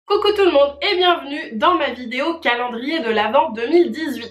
Coucou tout le monde et bienvenue dans ma vidéo calendrier de l'Avent 2018.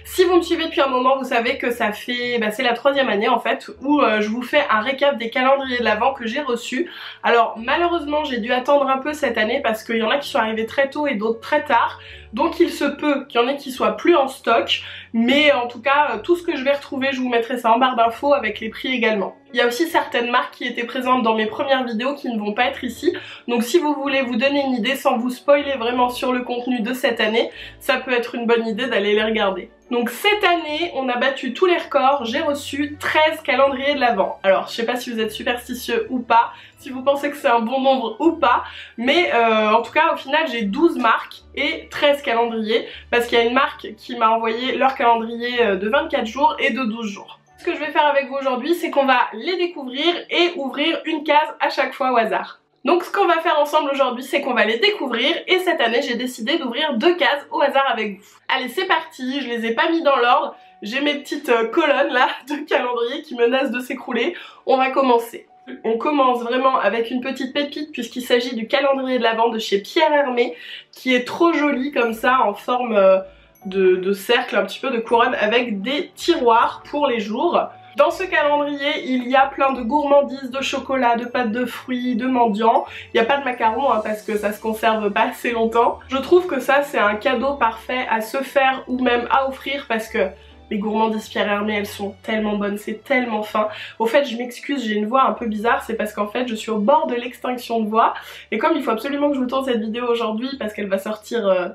Si vous me suivez depuis un moment, vous savez que ça fait, c'est la 3e année en fait où je vous fais un récap des calendriers de l'Avent que j'ai reçus. Alors malheureusement j'ai dû attendre un peu cette année parce qu'il y en a qui sont arrivés très tôt et d'autres très tard. Donc il se peut qu'il y en ait qui soient plus en stock, mais en tout cas tout ce que je vais retrouver je vous mettrai ça en barre d'infos avec les prix également. Il y a aussi certaines marques qui étaient présentes dans mes premières vidéos qui ne vont pas être ici, donc si vous voulez vous donner une idée sans vous spoiler vraiment sur le contenu de cette année, ça peut être une bonne idée d'aller les regarder. Donc cette année, on a battu tous les records, j'ai reçu 13 calendriers de l'Avent. Alors je sais pas si vous êtes superstitieux ou pas, si vous pensez que c'est un bon nombre ou pas, mais en tout cas au final j'ai 12 marques et 13 calendriers, parce qu'il y a une marque qui m'a envoyé leur calendrier de 24 jours et de 12 jours. Ce que je vais faire avec vous aujourd'hui, c'est qu'on va les découvrir et ouvrir une case à chaque fois au hasard. Donc ce qu'on va faire ensemble aujourd'hui, c'est qu'on va les découvrir et cette année j'ai décidé d'ouvrir 2 cases au hasard avec vous. Allez c'est parti, je les ai pas mis dans l'ordre, j'ai mes petites colonnes là de calendrier qui menacent de s'écrouler. On va commencer. On commence vraiment avec une petite pépite puisqu'il s'agit du calendrier de l'Avent de chez Pierre Hermé qui est trop joli comme ça en forme de cercle, un petit peu de couronne avec des tiroirs pour les jours. Dans ce calendrier, il y a plein de gourmandises, de chocolat, de pâtes de fruits, de mendiants. Il n'y a pas de macarons parce que ça se conserve pas assez longtemps. Je trouve que ça c'est un cadeau parfait à se faire ou même à offrir parce que les gourmandises Pierre Hermé elles sont tellement bonnes, c'est tellement fin. Au fait je m'excuse, j'ai une voix un peu bizarre, c'est parce qu'en fait je suis au bord de l'extinction de voix. Et comme il faut absolument que je vous tourne cette vidéo aujourd'hui parce qu'elle va sortir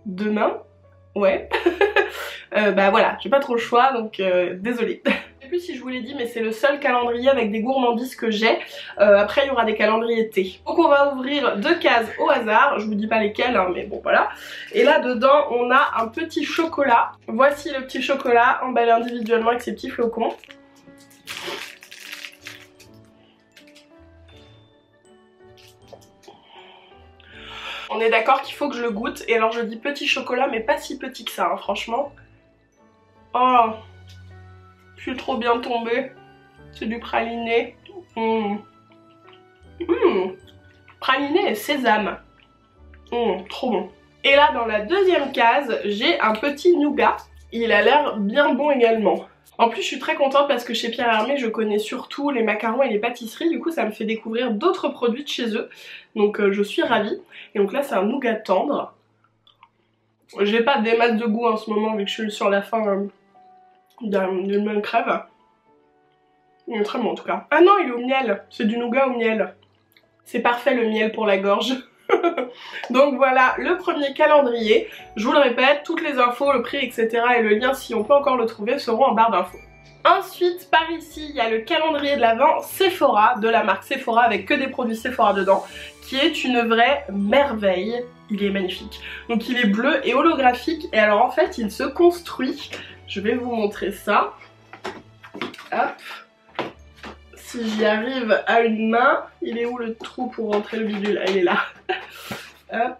demain, ouais, voilà, j'ai pas trop le choix donc désolée. Je sais plus si je vous l'ai dit mais c'est le seul calendrier avec des gourmandises que j'ai. Après il y aura des calendriers thé. Donc on va ouvrir 2 cases au hasard, je vous dis pas lesquelles hein, mais bon voilà. Et là dedans on a un petit chocolat. Voici le petit chocolat emballé individuellement avec ses petits flocons. On est d'accord qu'il faut que je le goûte et alors je dis petit chocolat mais pas si petit que ça hein, franchement. Oh, je suis trop bien tombée. C'est du praliné. Praliné et sésame. Trop bon. Et là dans la deuxième case, j'ai un petit nougat. Il a l'air bien bon également. En plus je suis très contente parce que chez Pierre Hermé je connais surtout les macarons et les pâtisseries. Du coup ça me fait découvrir d'autres produits de chez eux. Donc je suis ravie. Et donc là c'est un nougat tendre. J'ai pas des masses de goût en ce moment vu que je suis sur la fin d'une bonne crève. Il est très bon en tout cas. Ah non il est au miel, c'est du nougat au miel. C'est parfait le miel pour la gorge. Donc voilà le premier calendrier. Je vous le répète, toutes les infos, le prix etc. et le lien si on peut encore le trouver seront en barre d'infos. Ensuite par ici il y a le calendrier de l'Avent Sephora de la marque Sephora avec que des produits Sephora dedans qui est une vraie merveille. Il est magnifique. Donc il est bleu et holographique et alors en fait il se construit. Je vais vous montrer ça. Hop. Si j'y arrive à une main, il est où le trou pour rentrer le bidule? Ah, il est là. Hop.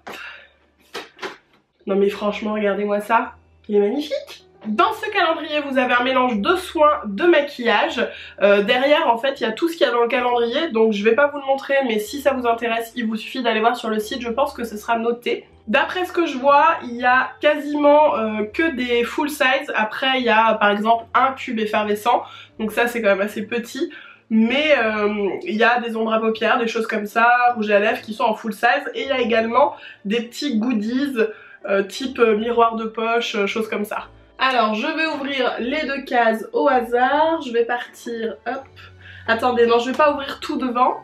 Non mais franchement, regardez-moi ça. Il est magnifique. Dans ce calendrier, vous avez un mélange de soins, de maquillage. Derrière, en fait, il y a tout ce qu'il y a dans le calendrier. Donc je vais pas vous le montrer, mais si ça vous intéresse, il vous suffit d'aller voir sur le site. Je pense que ce sera noté. D'après ce que je vois, il y a quasiment que des full size. Après, il y a par exemple un cube effervescent. Donc ça, c'est quand même assez petit. Mais il y a des ombres à paupières, des choses comme ça, rouge à lèvres qui sont en full size. Et il y a également des petits goodies type miroir de poche, choses comme ça. Alors je vais ouvrir les 2 cases au hasard. Je vais partir, hop. Attendez, non je vais pas ouvrir tout devant.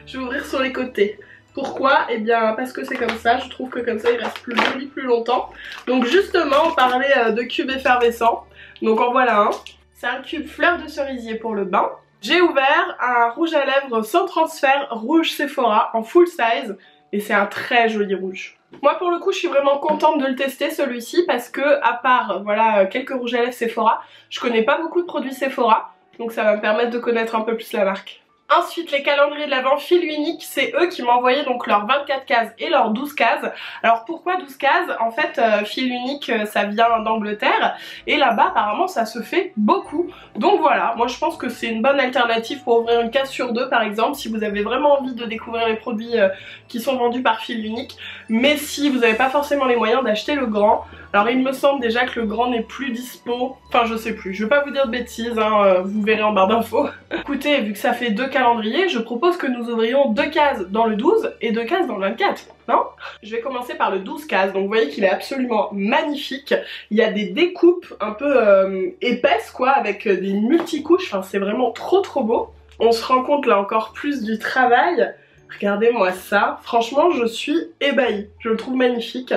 Je vais ouvrir sur les côtés. Pourquoi? Eh bien parce que c'est comme ça, je trouve que comme ça il reste plus joli plus longtemps. Donc justement on parlait de cubes effervescents. Donc en voilà un. C'est un cube fleur de cerisier pour le bain. J'ai ouvert un rouge à lèvres sans transfert rouge Sephora en full size. Et c'est un très joli rouge. Moi pour le coup je suis vraiment contente de le tester celui-ci parce que à part voilà quelques rouges à lèvres Sephora, je connais pas beaucoup de produits Sephora. Donc ça va me permettre de connaître un peu plus la marque. Ensuite les calendriers de l'Avent fil unique, c'est eux qui m'ont envoyé donc leurs 24 cases et leurs 12 cases. Alors pourquoi 12 cases? En fait fil unique ça vient d'Angleterre et là-bas apparemment ça se fait beaucoup. Donc voilà, moi je pense que c'est une bonne alternative pour ouvrir une case sur deux par exemple si vous avez vraiment envie de découvrir les produits qui sont vendus par fil unique. Mais si vous n'avez pas forcément les moyens d'acheter le grand, alors il me semble déjà que le grand n'est plus dispo, enfin je sais plus, je vais pas vous dire de bêtises, hein, vous verrez en barre d'infos. Écoutez, vu que ça fait deux calendriers, je propose que nous ouvrions 2 cases dans le 12 et 2 cases dans le 24, non? Je vais commencer par le 12 cases, donc vous voyez qu'il est absolument magnifique. Il y a des découpes un peu épaisses quoi, avec des multicouches, enfin c'est vraiment trop beau. On se rend compte là encore plus du travail. Regardez-moi ça, franchement je suis ébahie, je le trouve magnifique.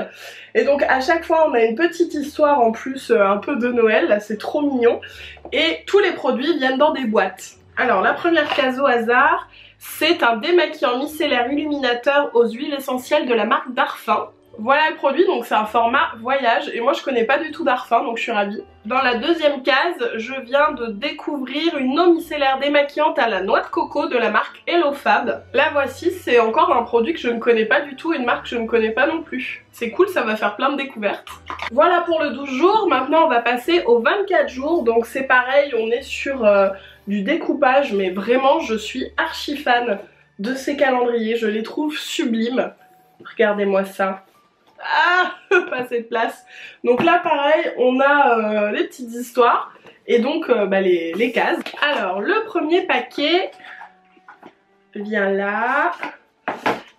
Et donc à chaque fois on a une petite histoire en plus un peu de Noël, là c'est trop mignon. Et tous les produits viennent dans des boîtes. Alors la première case au hasard, c'est un démaquillant micellaire illuminateur aux huiles essentielles de la marque Darphin. Voilà le produit, donc c'est un format voyage et moi je connais pas du tout Darphin donc je suis ravie. Dans la deuxième case, je viens de découvrir une eau micellaire démaquillante à la noix de coco de la marque Hello Fab. La voici, c'est encore un produit que je ne connais pas du tout et une marque que je ne connais pas non plus. C'est cool, ça va faire plein de découvertes. Voilà pour le 12 jours, maintenant on va passer aux 24 jours, donc c'est pareil, on est sur du découpage mais vraiment je suis archi fan de ces calendriers, je les trouve sublimes. Regardez-moi ça. Ah, pas assez de place. Donc là pareil on a les petites histoires et donc les cases. Alors le premier paquet vient là.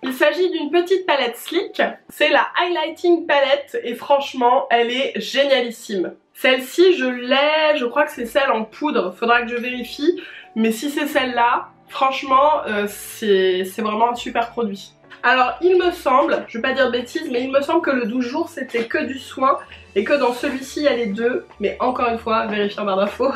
Il s'agit d'une petite palette Sleek. C'est la Highlighting Palette et franchement elle est génialissime. Celle-ci je l'ai, je crois que c'est celle en poudre, faudra que je vérifie. Mais si c'est celle-là, franchement c'est vraiment un super produit. Alors il me semble, je vais pas dire de bêtises, mais il me semble que le 12 jours c'était que du soin et que dans celui-ci il y a les deux, mais encore une fois, vérifiez en barre d'infos.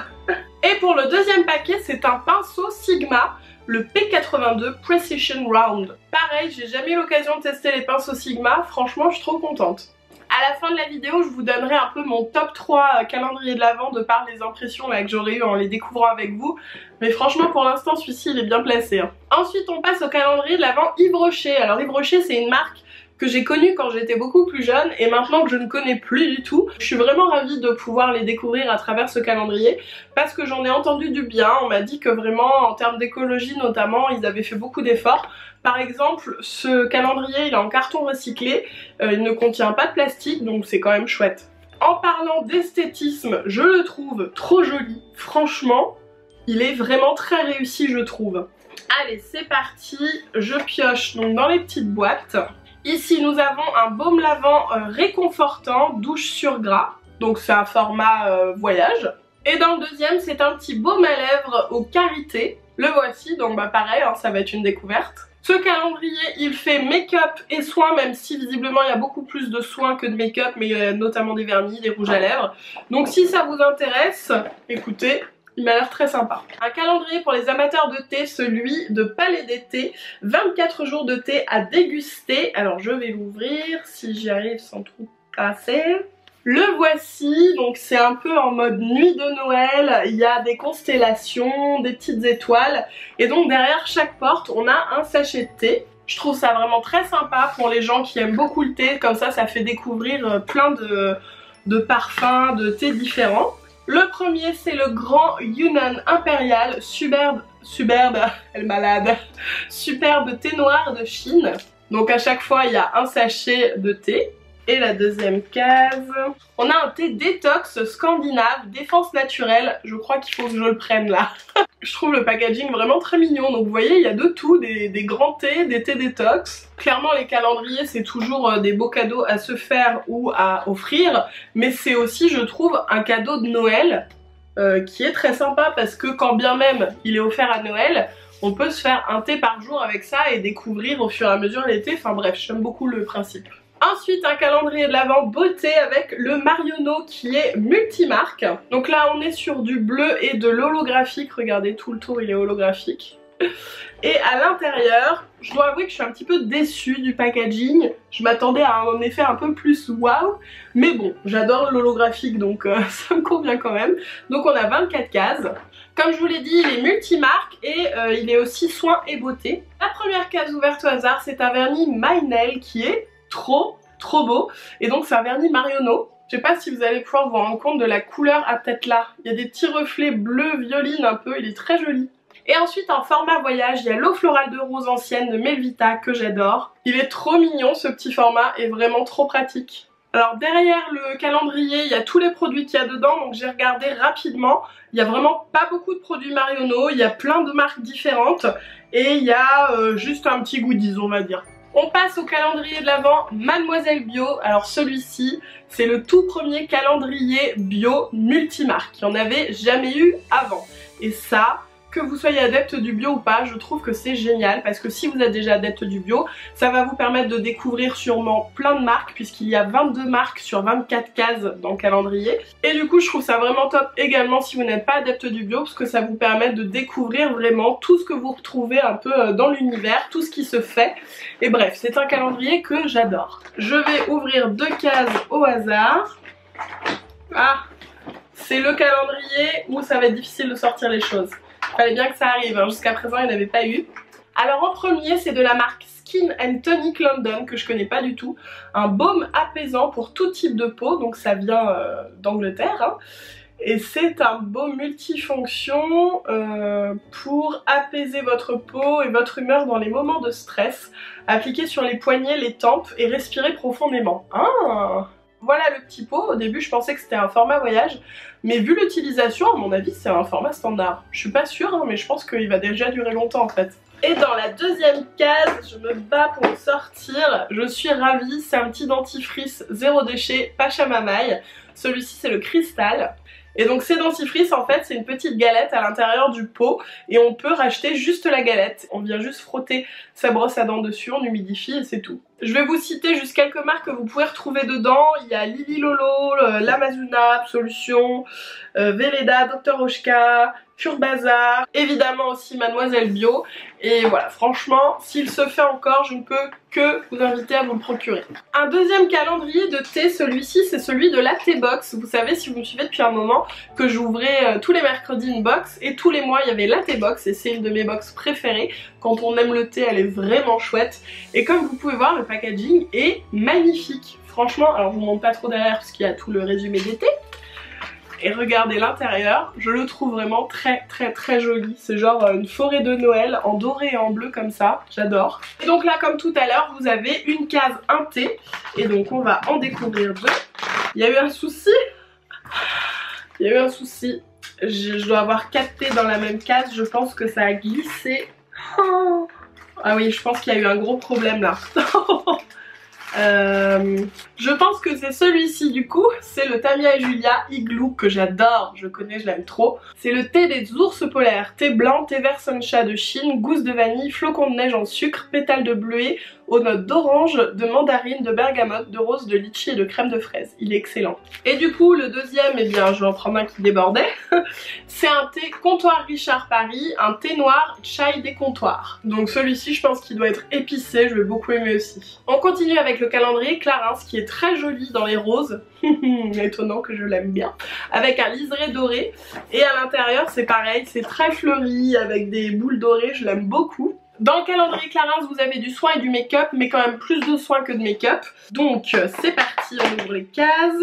Et pour le deuxième paquet, c'est un pinceau Sigma, le P82 Precision Round. Pareil, j'ai jamais eu l'occasion de tester les pinceaux Sigma, franchement je suis trop contente. À la fin de la vidéo, je vous donnerai un peu mon top 3 calendrier de l'Avent de par les impressions là, que j'aurais eu en les découvrant avec vous. Mais franchement, pour l'instant, celui-ci, il est bien placé. Hein. Ensuite, on passe au calendrier de l'Avent Yves Rocher. Alors, Yves Rocher, c'est une marque que j'ai connue quand j'étais beaucoup plus jeune et maintenant que je ne connais plus du tout. Je suis vraiment ravie de pouvoir les découvrir à travers ce calendrier parce que j'en ai entendu du bien. On m'a dit que vraiment, en termes d'écologie notamment, ils avaient fait beaucoup d'efforts. Par exemple, ce calendrier il est en carton recyclé, il ne contient pas de plastique donc c'est quand même chouette. En parlant d'esthétisme, je le trouve trop joli, franchement, il est vraiment très réussi je trouve. Allez c'est parti, je pioche donc dans les petites boîtes. Ici nous avons un baume lavant réconfortant, douche sur gras, donc c'est un format voyage. Et dans le deuxième c'est un petit baume à lèvres au karité, le voici donc pareil hein, ça va être une découverte. Ce calendrier il fait make-up et soins, même si visiblement il y a beaucoup plus de soins que de make-up, mais notamment des vernis, des rouges à lèvres. Donc si ça vous intéresse, écoutez, il m'a l'air très sympa. Un calendrier pour les amateurs de thé, celui de Palais des Thés, 24 jours de thé à déguster. Alors je vais l'ouvrir si j'y arrive sans trop casser. Le voici, donc c'est un peu en mode nuit de Noël, il y a des constellations, des petites étoiles et donc derrière chaque porte on a un sachet de thé. Je trouve ça vraiment très sympa pour les gens qui aiment beaucoup le thé, comme ça fait découvrir plein de parfums, de thés différents. Le premier c'est le grand Yunnan Impérial, superbe, elle est malade, superbe thé noir de Chine. Donc à chaque fois il y a un sachet de thé. Et la deuxième case, on a un thé détox scandinave, défense naturelle, je crois qu'il faut que je le prenne là. Je trouve le packaging vraiment très mignon, donc vous voyez il y a de tout, des grands thés, des thés détox. Clairement les calendriers c'est toujours des beaux cadeaux à se faire ou à offrir, mais c'est aussi je trouve un cadeau de Noël qui est très sympa parce que quand bien même il est offert à Noël, on peut se faire un thé par jour avec ça et découvrir au fur et à mesure l'été, enfin bref j'aime beaucoup le principe. Ensuite un calendrier de l'Avent beauté avec le Marionneau qui est multimarque. Donc là on est sur du bleu et de l'holographique, regardez tout le tour il est holographique. Et à l'intérieur, je dois avouer que je suis un petit peu déçue du packaging. Je m'attendais à un effet un peu plus waouh. Mais bon, j'adore l'holographique donc ça me convient quand même. Donc on a 24 cases. Comme je vous l'ai dit, il est multimarque et il est aussi soin et beauté. La première case ouverte au hasard, c'est un vernis My Nail qui est trop beau. Et donc c'est un vernis Marionneau. Je sais pas si vous allez pouvoir vous rendre compte de la couleur à tête là. Il y a des petits reflets bleu violine un peu, il est très joli. Et ensuite en format voyage, il y a l'eau florale de rose ancienne de Melvita que j'adore. Il est trop mignon ce petit format et vraiment trop pratique. Alors derrière le calendrier, il y a tous les produits qu'il y a dedans, donc j'ai regardé rapidement. Il y a vraiment pas beaucoup de produits Marionneau, il y a plein de marques différentes et il y a juste un petit goodies on va dire. On passe au calendrier de l'Avent Mademoiselle Bio. Alors celui-ci, c'est le tout premier calendrier bio multimarque. Il n'y en avait jamais eu avant. Et ça, que vous soyez adepte du bio ou pas, je trouve que c'est génial parce que si vous êtes déjà adepte du bio, ça va vous permettre de découvrir sûrement plein de marques puisqu'il y a 22 marques sur 24 cases dans le calendrier. Et du coup, je trouve ça vraiment top également si vous n'êtes pas adepte du bio parce que ça vous permet de découvrir vraiment tout ce que vous retrouvez un peu dans l'univers, tout ce qui se fait. Et bref, c'est un calendrier que j'adore. Je vais ouvrir 2 cases au hasard. Ah, c'est le calendrier où ça va être difficile de sortir les choses. Fallait bien que ça arrive, hein. Jusqu'à présent il n'y en avait pas eu. Alors en premier c'est de la marque Skin & Tonic London que je connais pas du tout. Un baume apaisant pour tout type de peau, donc ça vient d'Angleterre. Hein. Et c'est un baume multifonction pour apaiser votre peau et votre humeur dans les moments de stress. Appliqué sur les poignets, les tempes et respirer profondément. Ah, voilà le petit pot. Au début je pensais que c'était un format voyage, mais vu l'utilisation à mon avis c'est un format standard. Je suis pas sûre hein, mais je pense qu'il va déjà durer longtemps en fait. Et dans la deuxième case, je me bats pour le sortir. Je suis ravie, c'est un petit dentifrice zéro déchet Pachamamaï. Celui-ci c'est le cristal. Et donc ces dentifrices en fait c'est une petite galette à l'intérieur du pot et on peut racheter juste la galette. On vient juste frotter sa brosse à dents dessus, on humidifie et c'est tout. Je vais vous citer juste quelques marques que vous pouvez retrouver dedans. Il y a Lily Lolo, L'Amazuna, Absolution, Velleda, Dr Oshka, Pure Bazar, évidemment aussi Mademoiselle Bio. Et voilà, franchement, s'il se fait encore, je ne peux que vous inviter à vous le procurer. Un deuxième calendrier de thé, celui-ci, c'est celui de la T-Box. Vous savez, si vous me suivez depuis un moment, que j'ouvrais tous les mercredis une box et tous les mois il y avait la T-Box et c'est une de mes box préférées. Quand on aime le thé, elle est vraiment chouette. Et comme vous pouvez voir, le packaging est magnifique. Franchement, alors je vous montre pas trop derrière parce qu'il y a tout le résumé des thés. Et regardez l'intérieur, je le trouve vraiment très joli. C'est genre une forêt de Noël en doré et en bleu comme ça, j'adore. Et donc là comme tout à l'heure, vous avez une case, un thé. Et donc on va en découvrir 2. Il y a eu un souci. Il y a eu un souci. Je dois avoir 4 thés dans la même case, je pense que ça a glissé. Oh. Ah oui, je pense qu'il y a eu un gros problème là. Je pense que c'est celui-ci du coup, c'est le Tamia et Julia Igloo que j'adore, je connais, je l'aime trop. C'est le thé des ours polaires, thé blanc, thé vert suncha de Chine, gousse de vanille, flocons de neige en sucre, pétales de bleuet, aux notes d'orange, de mandarine, de bergamote, de rose, de litchi et de crème de fraise. Il est excellent. Et du coup le deuxième, eh bien je vais en prendre un qui débordait. C'est un thé Comptoir Richard Paris, un thé noir chai des comptoirs. Donc celui-ci je pense qu'il doit être épicé, je vais beaucoup aimer aussi. On continue avec le calendrier Clarins qui est très joli dans les roses. Étonnant que je l'aime bien. Avec un liseré doré et à l'intérieur c'est pareil, c'est très fleuri avec des boules dorées, je l'aime beaucoup. Dans le calendrier Clarins, vous avez du soin et du make-up, mais quand même plus de soin que de make-up. Donc c'est parti, on ouvre les cases.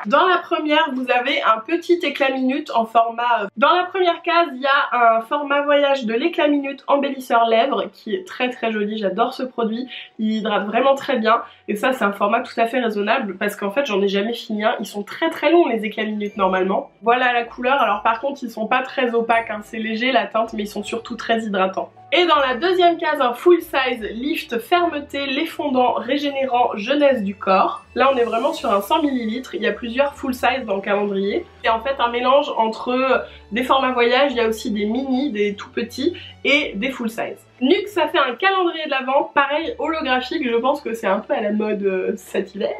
Dans la première, vous avez un petit éclat minute en format... Dans la première case, il y a un format voyage de l'éclat minute embellisseur lèvres qui est très joli, j'adore ce produit. Il hydrate vraiment très bien et ça c'est un format tout à fait raisonnable parce qu'en fait j'en ai jamais fini un. Ils sont très longs les éclats minute normalement. Voilà la couleur, alors par contre ils sont pas très opaques, hein. C'est léger la teinte mais ils sont surtout très hydratants. Et dans la deuxième case, un full size lift fermeté, lait fondant, régénérant, jeunesse du corps. Là on est vraiment sur un 100 ml, il y a plusieurs full size dans le calendrier. C'est en fait un mélange entre des formats voyage, il y a aussi des mini, des tout petits et des full size. Nuxe a fait un calendrier de l'Avent, pareil holographique, je pense que c'est un peu à la mode cet hiver.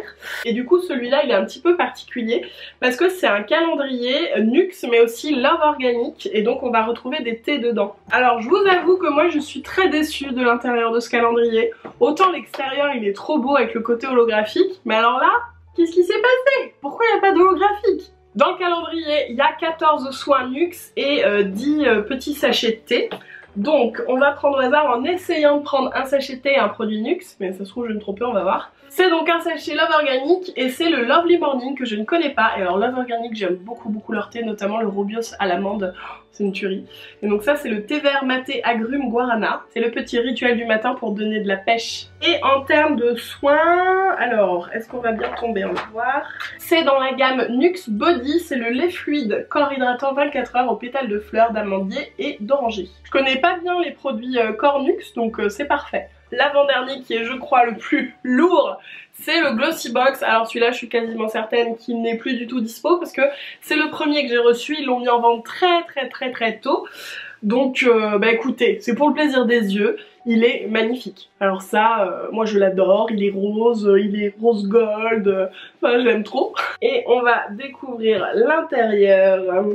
Et du coup celui-là il est un petit peu particulier parce que c'est un calendrier Nuxe mais aussi Love Organic et donc on va retrouver des thés dedans. Alors je vous avoue que moi je suis très déçue de l'intérieur de ce calendrier. Autant l'extérieur il est trop beau avec le côté holographique, mais alors là, qu'est-ce qui s'est passé? Pourquoi il n'y a pas d'holographique? Dans le calendrier, il y a 14 soins Nuxe et 10 petits sachets de thé. Donc on va prendre au hasard en essayant de prendre un sachet de thé et un produit Nuxe, mais ça se trouve je vais me tromper, on va voir. C'est donc un sachet Love Organic et c'est le Lovely Morning que je ne connais pas. Et alors Love Organic, j'aime beaucoup leur thé, notamment le Robios à l'amande, c'est une tuerie. Et donc ça c'est le thé vert maté agrumes guarana, c'est le petit rituel du matin pour donner de la pêche. Et en termes de soins, alors est-ce qu'on va bien tomber, on va voir. C'est dans la gamme Nuxe Body, c'est le lait fluide corps hydratant 24 heures aux pétales de fleurs, d'amandier et d'oranger. Je connais pas bien les produits corps Nuxe donc c'est parfait. L'avant-dernier qui est je crois le plus lourd, c'est le Glossy Box. Alors celui-là je suis quasiment certaine qu'il n'est plus du tout dispo parce que c'est le premier que j'ai reçu, ils l'ont mis en vente très tôt. Donc bah écoutez, c'est pour le plaisir des yeux, il est magnifique. Alors ça, moi je l'adore, il est rose gold, enfin j'aime trop. Et on va découvrir l'intérieur.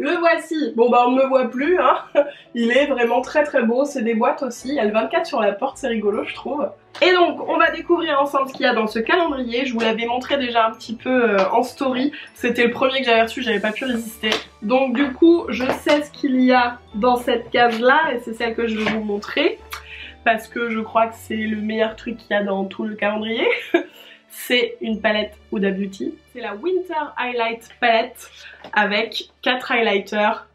Le voici, bon bah on ne me voit plus hein, il est vraiment très beau, c'est des boîtes aussi, il y a le 24 sur la porte, c'est rigolo je trouve. Et donc on va découvrir ensemble ce qu'il y a dans ce calendrier, je vous l'avais montré déjà un petit peu en story, c'était le premier que j'avais reçu, j'avais pas pu résister. Donc du coup je sais ce qu'il y a dans cette case là et c'est celle que je vais vous montrer, parce que je crois que c'est le meilleur truc qu'il y a dans tout le calendrier. C'est une palette Huda Beauty. C'est la Winter Highlight Palette avec 4 highlighters.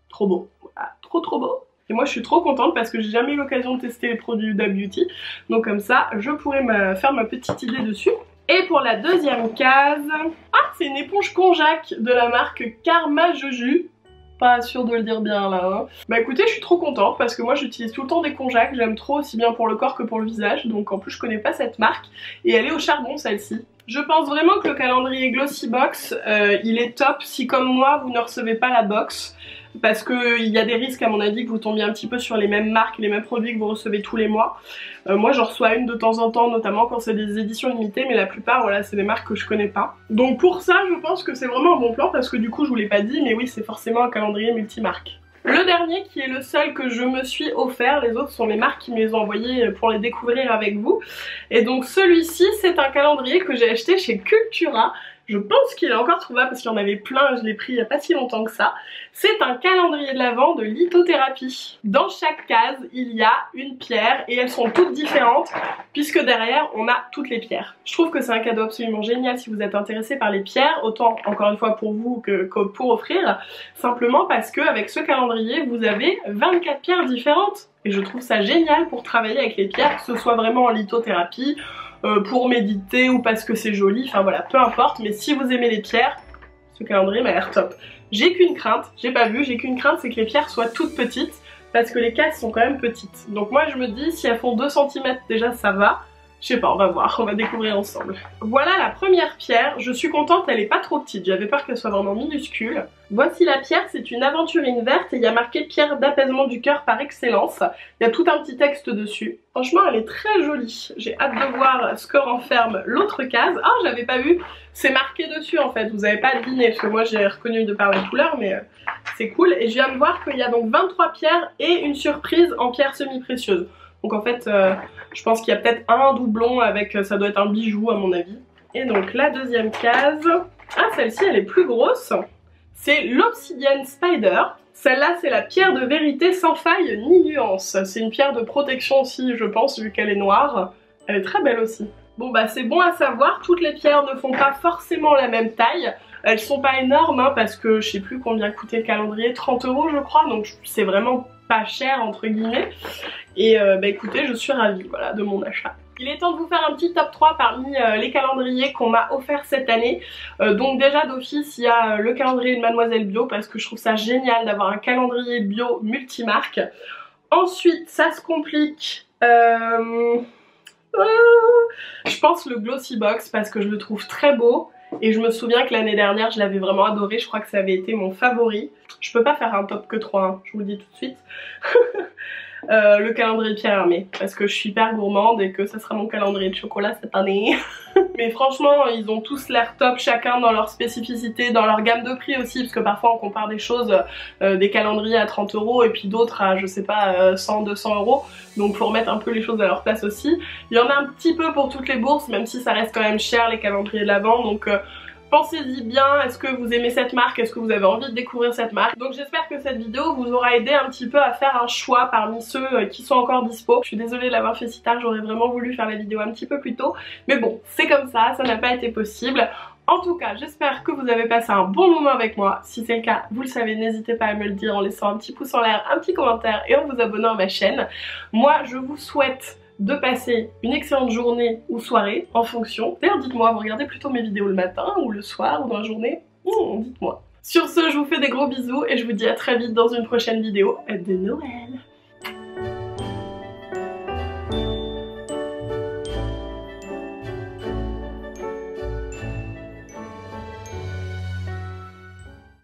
Trop beau. Voilà, trop beau. Et moi je suis trop contente parce que j'ai jamais eu l'occasion de tester les produits Huda Beauty. Donc comme ça, je pourrais faire ma petite idée dessus. Et pour la deuxième case... Ah, c'est une éponge konjac de la marque Karma Joju. Pas sûre de le dire bien là hein. Bah écoutez je suis trop contente parce que moi j'utilise tout le temps des konjac, j'aime trop aussi bien pour le corps que pour le visage, donc en plus je connais pas cette marque et elle est au charbon celle-ci. Je pense vraiment que le calendrier Glossy Box il est top si comme moi vous ne recevez pas la box, parce qu'il y a des risques à mon avis que vous tombiez un petit peu sur les mêmes marques, les mêmes produits que vous recevez tous les mois. Moi j'en reçois une de temps en temps, notamment quand c'est des éditions limitées, mais la plupart voilà c'est des marques que je connais pas. Donc pour ça je pense que c'est vraiment un bon plan parce que du coup je vous l'ai pas dit, mais oui c'est forcément un calendrier multimarque. Le dernier qui est le seul que je me suis offert, les autres sont les marques qui me les ont envoyés pour les découvrir avec vous. Et donc celui-ci c'est un calendrier que j'ai acheté chez Cultura. Je pense qu'il est encore trouvable parce qu'il y en avait plein, je l'ai pris il n'y a pas si longtemps que ça. C'est un calendrier de l'Avent de lithothérapie. Dans chaque case, il y a une pierre et elles sont toutes différentes puisque derrière, on a toutes les pierres. Je trouve que c'est un cadeau absolument génial si vous êtes intéressé par les pierres, autant encore une fois pour vous que pour offrir, simplement parce qu'avec ce calendrier, vous avez 24 pierres différentes. Et je trouve ça génial pour travailler avec les pierres, que ce soit vraiment en lithothérapie, pour méditer ou parce que c'est joli, enfin voilà, peu importe, mais si vous aimez les pierres, ce calendrier m'a l'air top. J'ai qu'une crainte, j'ai pas vu, j'ai qu'une crainte, c'est que les pierres soient toutes petites, parce que les cases sont quand même petites. Donc moi je me dis, si elles font 2 cm déjà ça va, je sais pas, on va voir, on va découvrir ensemble. Voilà la première pierre, je suis contente, elle est pas trop petite, j'avais peur qu'elle soit vraiment minuscule. Voici la pierre, c'est une aventurine verte et il y a marqué pierre d'apaisement du cœur par excellence. Il y a tout un petit texte dessus. Franchement elle est très jolie, j'ai hâte de voir ce que renferme l'autre case. Ah j'avais pas vu, c'est marqué dessus en fait, vous avez pas deviné parce que moi j'ai reconnu de par la couleur mais c'est cool. Et je viens de voir qu'il y a donc 23 pierres et une surprise en pierre semi-précieuse. Donc en fait, je pense qu'il y a peut-être un doublon avec, ça doit être un bijou à mon avis. Et donc la deuxième case, ah celle-ci elle est plus grosse, c'est l'Obsidian Spider. Celle-là c'est la pierre de vérité sans faille ni nuance. C'est une pierre de protection aussi je pense vu qu'elle est noire. Elle est très belle aussi. Bon bah c'est bon à savoir, toutes les pierres ne font pas forcément la même taille. Elles sont pas énormes hein, parce que je sais plus combien coûtait le calendrier, 30 € je crois, donc c'est vraiment pas cher entre guillemets. Et bah écoutez, je suis ravie voilà, de mon achat. Il est temps de vous faire un petit top 3 parmi les calendriers qu'on m'a offert cette année. Donc déjà d'office il y a le calendrier de Mademoiselle Bio parce que je trouve ça génial d'avoir un calendrier bio multimarque. Ensuite ça se complique. Je pense le Glossy Box parce que je le trouve très beau. Et je me souviens que l'année dernière je l'avais vraiment adoré, je crois que ça avait été mon favori. Je peux pas faire un top que 3, hein, je vous le dis tout de suite. le calendrier Pierre Hermé parce que je suis hyper gourmande et que ça sera mon calendrier de chocolat cette année. Mais franchement ils ont tous l'air top, chacun dans leur spécificité, dans leur gamme de prix aussi, parce que parfois on compare des choses, des calendriers à 30 € et puis d'autres à je sais pas 100-200 €, donc faut remettre un peu les choses à leur place aussi. Il y en a un petit peu pour toutes les bourses, même si ça reste quand même cher les calendriers de l'Avent, donc pensez-y bien, est-ce que vous aimez cette marque, est-ce que vous avez envie de découvrir cette marque. Donc j'espère que cette vidéo vous aura aidé un petit peu à faire un choix parmi ceux qui sont encore dispo. Je suis désolée de l'avoir fait si tard, j'aurais vraiment voulu faire la vidéo un petit peu plus tôt, mais bon, c'est comme ça n'a pas été possible. En tout cas, j'espère que vous avez passé un bon moment avec moi. Si c'est le cas, vous le savez, n'hésitez pas à me le dire en laissant un petit pouce en l'air, un petit commentaire et en vous abonnant à ma chaîne. Moi, je vous souhaite de passer une excellente journée ou soirée en fonction. D'ailleurs dites-moi, vous regardez plutôt mes vidéos le matin ou le soir ou dans la journée? Dites-moi. Sur ce, je vous fais des gros bisous et je vous dis à très vite dans une prochaine vidéo de Noël.